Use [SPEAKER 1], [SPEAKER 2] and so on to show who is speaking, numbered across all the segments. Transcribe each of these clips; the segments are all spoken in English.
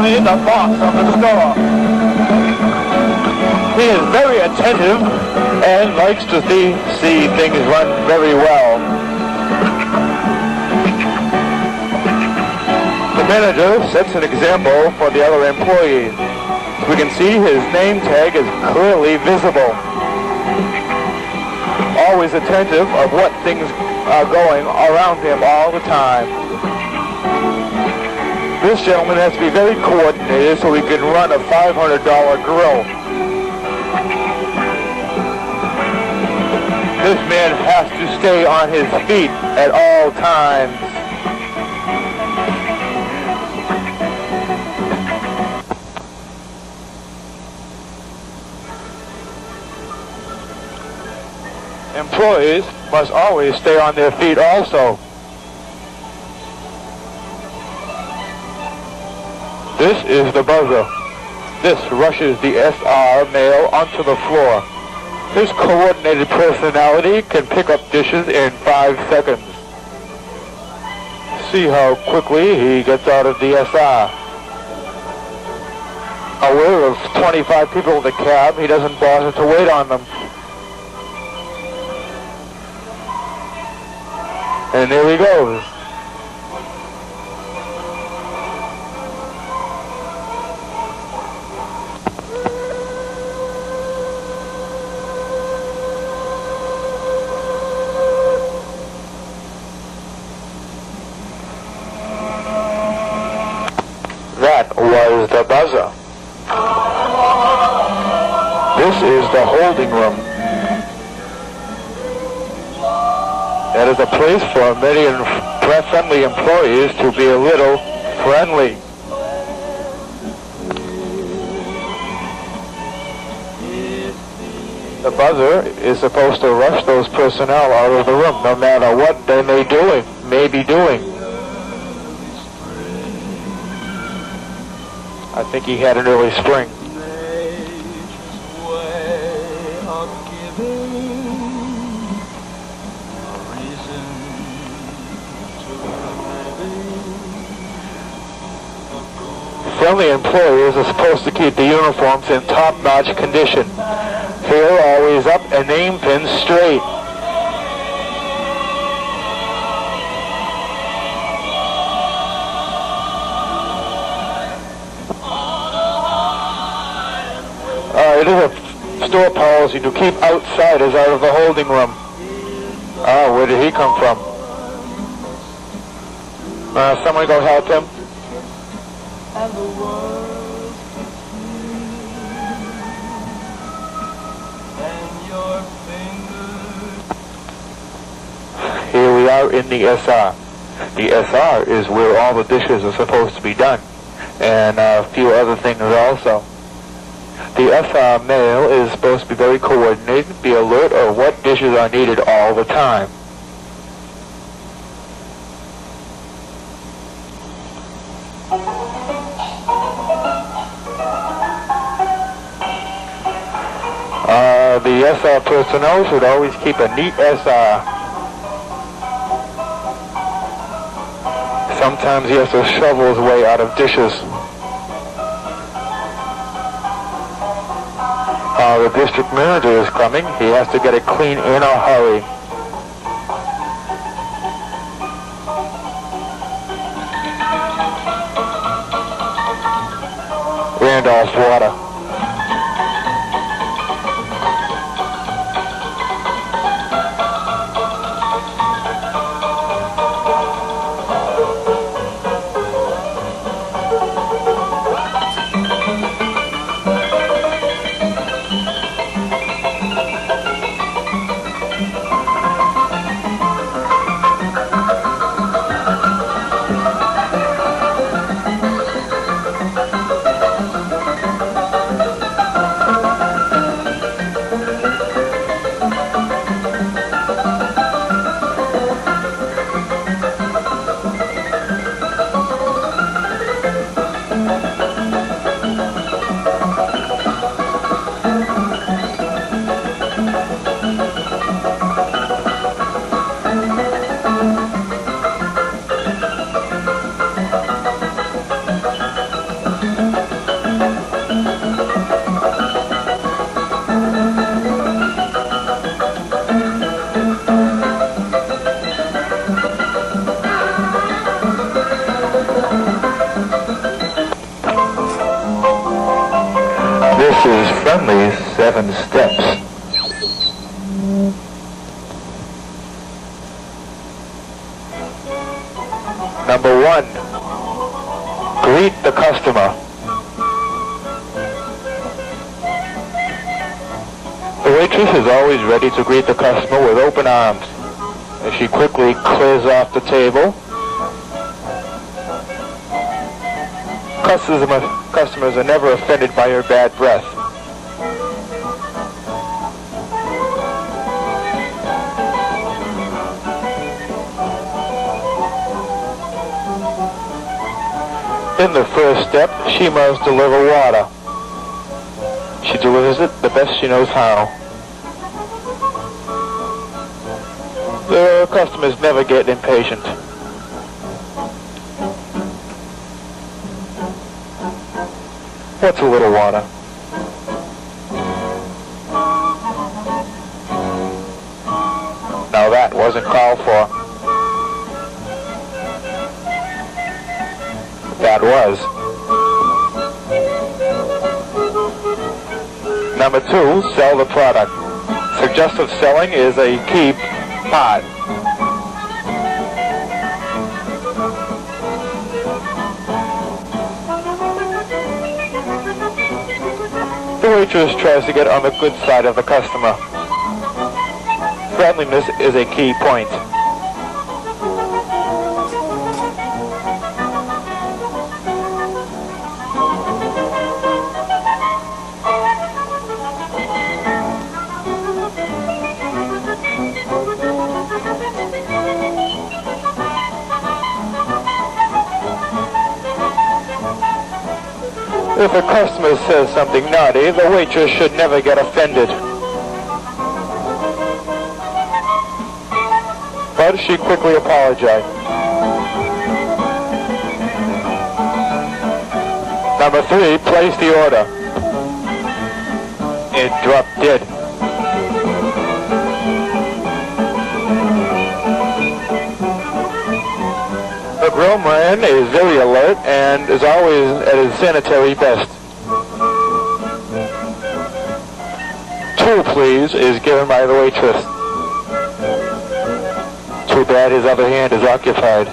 [SPEAKER 1] basically the boss of the store. He is very attentive and likes to see things run very well. The manager sets an example for the other employees. We can see his name tag is clearly visible. Always attentive of what things are going around him all the time. This gentleman has to be very coordinated so he can run a $500 grill. This man has to stay on his feet at all times. Employees must always stay on their feet also. This is the buzzer. This rushes the SR male onto the floor. His coordinated personality can pick up dishes in 5 seconds. See how quickly he gets out of the SR. Aware of 25 people in the cab, he doesn't bother to wait on them. And there he goes. That was the buzzer. This is the holding room. That is a place for many friendly employees to be a little friendly. The buzzer is supposed to rush those personnel out of the room, no matter what they may be doing. I think he had an early spring. Friendly employees are supposed to keep the uniforms in top-notch condition. Hair always up and name pins straight. It is a store policy to keep outsiders out of the holding room. Where did he come from? Someone go help him. Here we are in the SR. The SR is where all the dishes are supposed to be done, and a few other things also. The SR male is supposed to be very coordinated, be alert of what dishes are needed all the time. The SR personnel should always keep a neat SR. Sometimes he has to shovel his way out of dishes. The district manager is coming. He has to get it clean in a hurry. Randolph's water. Mrs. Friendly's 7 steps. Number 1, greet the customer. The waitress is always ready to greet the customer with open arms. As she quickly clears off the table, customers are never offended by her bad breath. In the first step, she must deliver water. She delivers it the best she knows how. The customers never get impatient. What's a little water? Now that wasn't called for. That was. Number 2, sell the product. Suggestive selling is a key part. The waitress tries to get on the good side of the customer. Friendliness is a key point. If a customer says something naughty, the waitress should never get offended. But she quickly apologized. Number 3, place the order. It dropped dead. The grillman is very alert and is always at his sanitary best. 2, please, is given by the waitress. Too bad his other hand is occupied.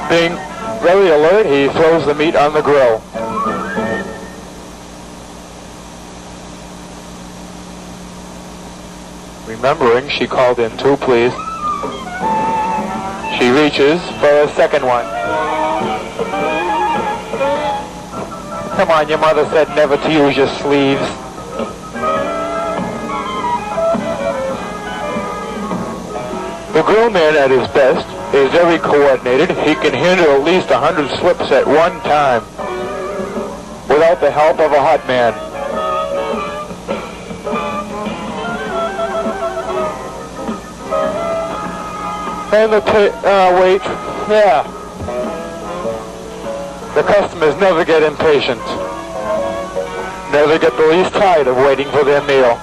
[SPEAKER 1] Being very alert, he throws the meat on the grill. Remembering, she called in 2, please. She reaches for a second one. Come on, your mother said never to use your sleeves. The grillman at his best is very coordinated. He can handle at least 100 slips at one time without the help of a hot man. And wait, yeah. The customers never get impatient. Never get the least tired of waiting for their meal.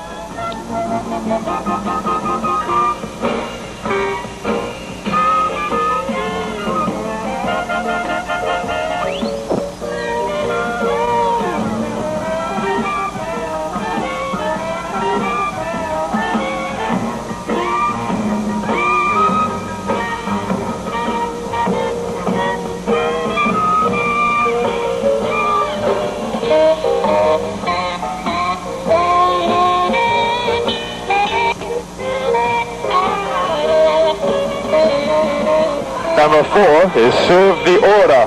[SPEAKER 1] Number 4 is serve the order.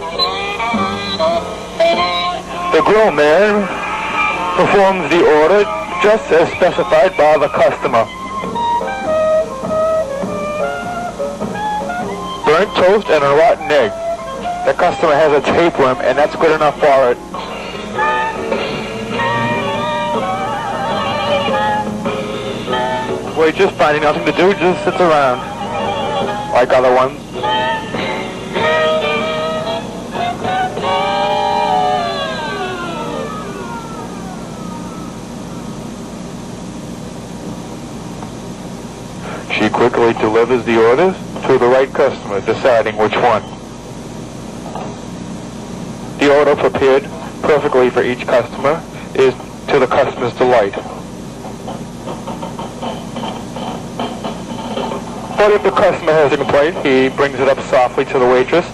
[SPEAKER 1] The grillman performs the order just as specified by the customer. Burnt toast and a rotten egg. The customer has a tapeworm, and that's good enough for it. Waitress, finding nothing to do, just sits around like other ones. She quickly delivers the orders to the right customer, deciding which one. The order prepared perfectly for each customer is to the customer's delight. But if the customer has a complaint, he brings it up softly to the waitress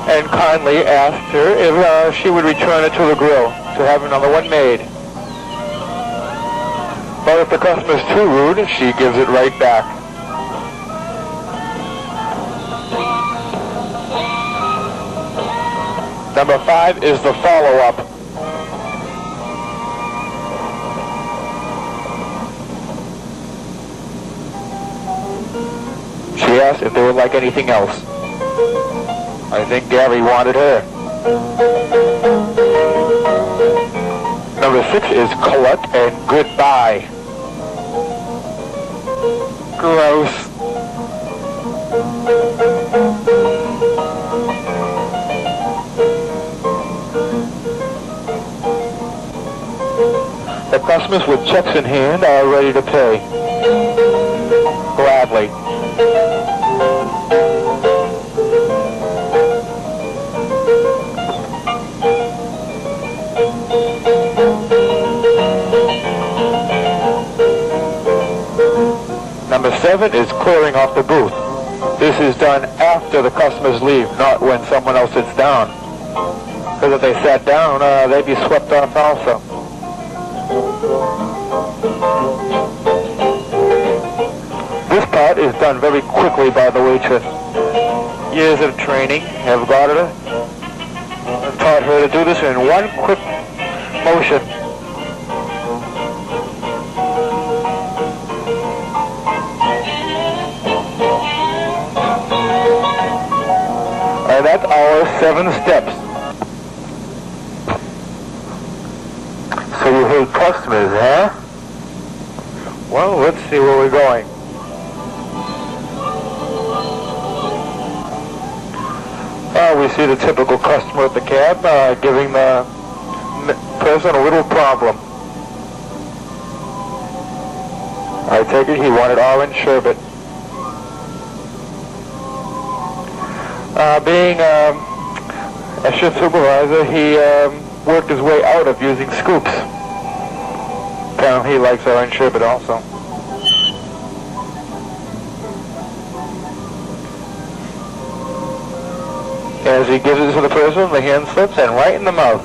[SPEAKER 1] and kindly asks her if she would return it to the grill to have another one made. But if the customer's too rude, she gives it right back. Number 5 is the follow-up. She asked if they would like anything else. I think Gary wanted her. Number 6 is collect and goodbye. Gross. The customers with checks in hand are ready to pay. Gladly. Number 7 is clearing off the booth. This is done after the customers leave, not when someone else sits down. Because if they sat down, they'd be swept off also. This part is done very quickly by the waitress. Years of training have taught her to do this in one quick motion. And that's our 7 steps. So you hate customers, huh? Well, let's see where we're going. We see the typical customer at the cab giving the person a little problem. I take it he wanted orange sherbet. Being a shift supervisor, he worked his way out of using scoops. Apparently he likes orange sherbet also. As he gives it to the person, the hand slips and right in the mouth.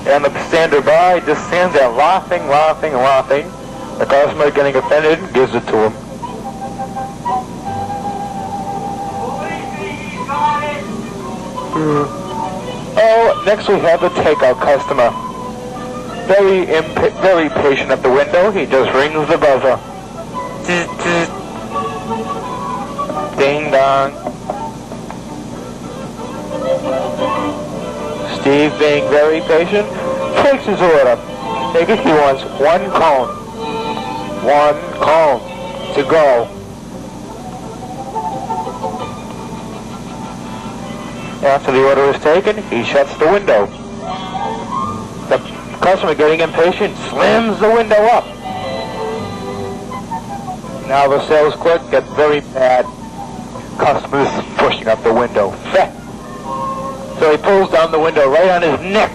[SPEAKER 1] And the stander by just stands there laughing. The customer getting offended gives it to him. Oh, next we have the takeout customer. Very patient at the window. He just rings the buzzer. Ding dong. Steve, being very patient, takes his order. Take it, he wants 1 cone. 1 cone to go. After the order is taken, he shuts the window. The customer, getting impatient, slams the window up. Now the sales clerk gets very mad. Customers pushing up the window. So he pulls down the window right on his neck.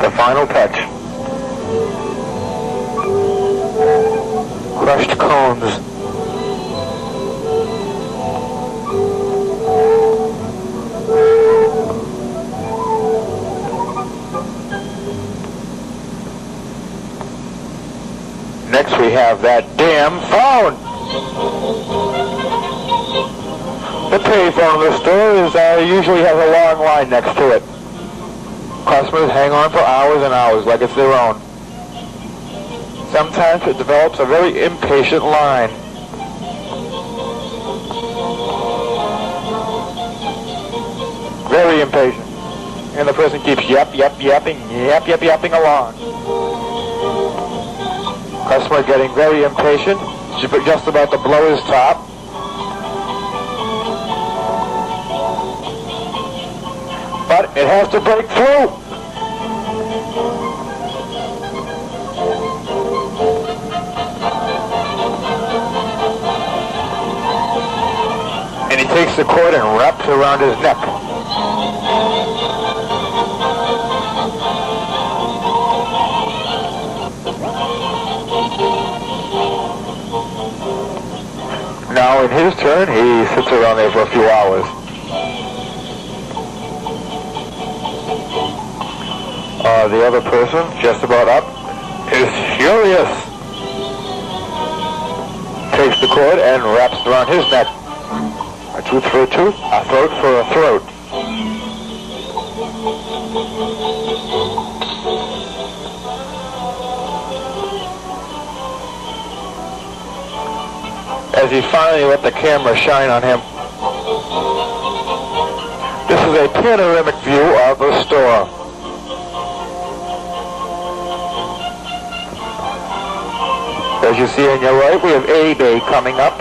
[SPEAKER 1] The final touch. Crushed cones. Next we have that damn phone. The payphone in the store usually has a long line next to it. Customers hang on for hours and hours like it's their own. Sometimes it develops a very impatient line. Very impatient. And the person keeps yapping along. Customer getting very impatient, just about to blow his top. But it has to break through. And he takes the cord and wraps it around his neck. Now, in his turn, he sits around there for a few hours. The other person, just about up, is furious. Takes the cord and wraps it around his neck. A tooth for a tooth, a throat for a throat. As he finally let the camera shine on him. This is a panoramic view of the store. As you see on your right, we have A-Bay coming up.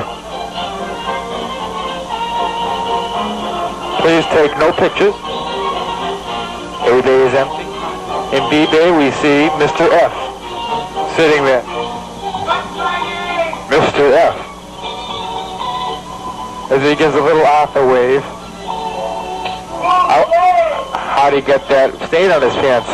[SPEAKER 1] Please take no pictures. A-Bay is empty. In B-Bay, we see Mr. F sitting there. Mr. F. As he gives a little Arthur wave. How'd he get that stain on his pants?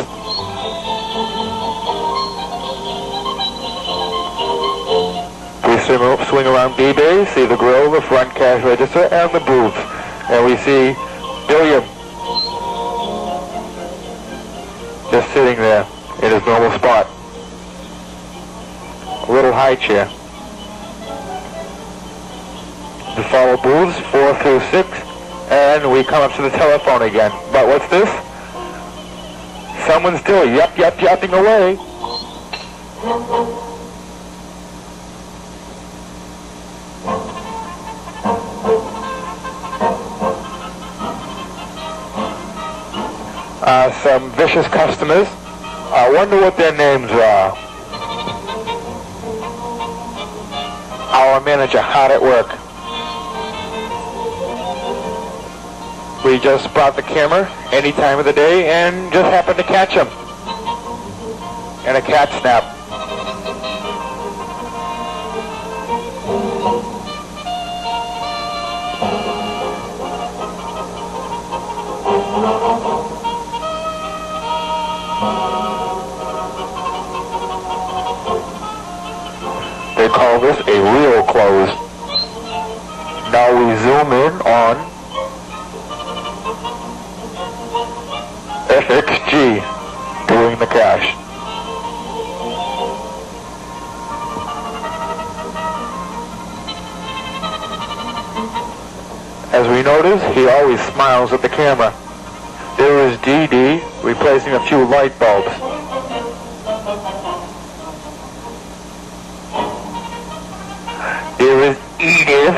[SPEAKER 1] We swing around B-Bay, see the grill, the front cash register, and the booth. And we see William just sitting there in his normal spot. A little high chair. We follow booths 4 through 6, and we come up to the telephone again. But what's this? Someone's still yapping away. Some vicious customers. I wonder what their names are. Our manager, hard at work. We just brought the camera any time of the day and just happened to catch him. And a cat snap. They call this a real close. Now we zoom in on FXG doing the cash. As we notice, he always smiles at the camera. There is DD replacing a few light bulbs. There is Edith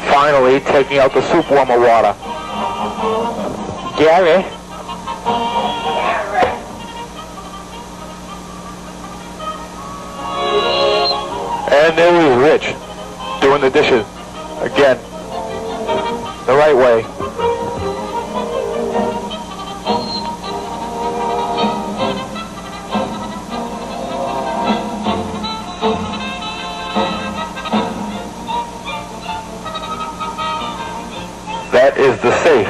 [SPEAKER 1] finally taking out the soup warmer water. Gary. And there is Rich doing the dishes again the right way. That is the safe.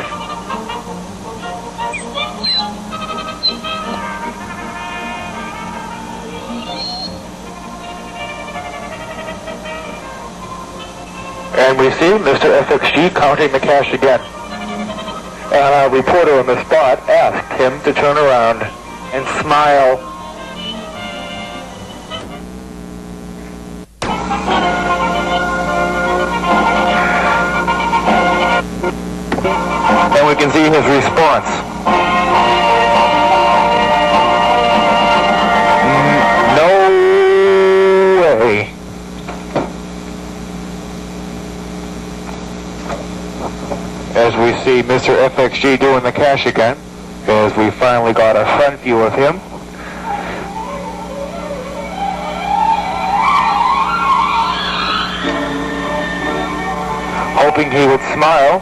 [SPEAKER 1] And we see Mr. FXG counting the cash again. And our reporter on the spot asked him to turn around and smile. And we can see his response. No way. As as we see Mr. FXG doing the cash again, as we finally got a front view of him. Hoping he would smile.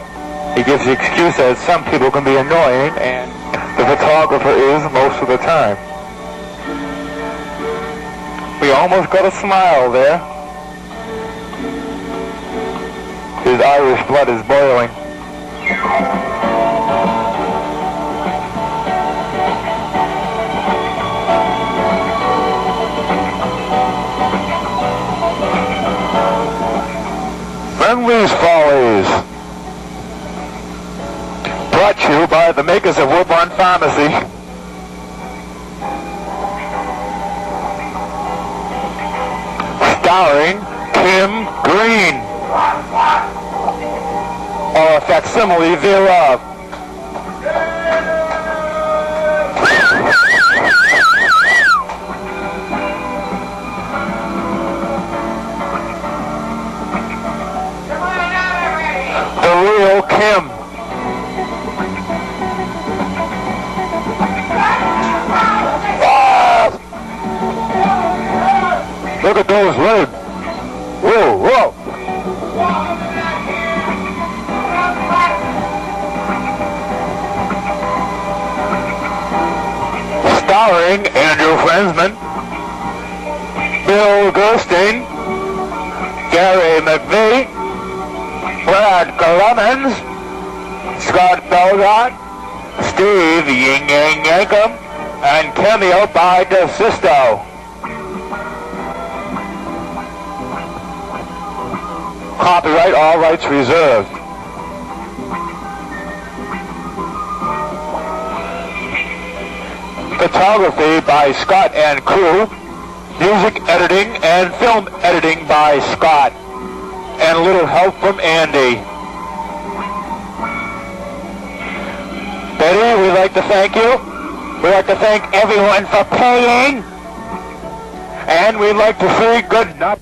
[SPEAKER 1] He gives the excuse that some people can be annoying, and the photographer is most of the time. We almost got a smile there. His Irish blood is boiling. Friendly's Follies, brought to you by the makers of Woodlawn Pharmacy. Starring Kim Green, or a facsimile thereof. The real Kim. Look at those legs. Whoa, whoa. Starring Andrew Frensman, Bill Gerstein, Gary McVie, Brad Clemens, Scott Belgard, Steve Ying Yang Yankum, and cameo by DeSisto. Copyright, all rights reserved. Photography by Scott and crew. Music editing and film editing by Scott. And a little help from Andy. Betty, we'd like to thank you. We'd like to thank everyone for paying. And we'd like to say good night.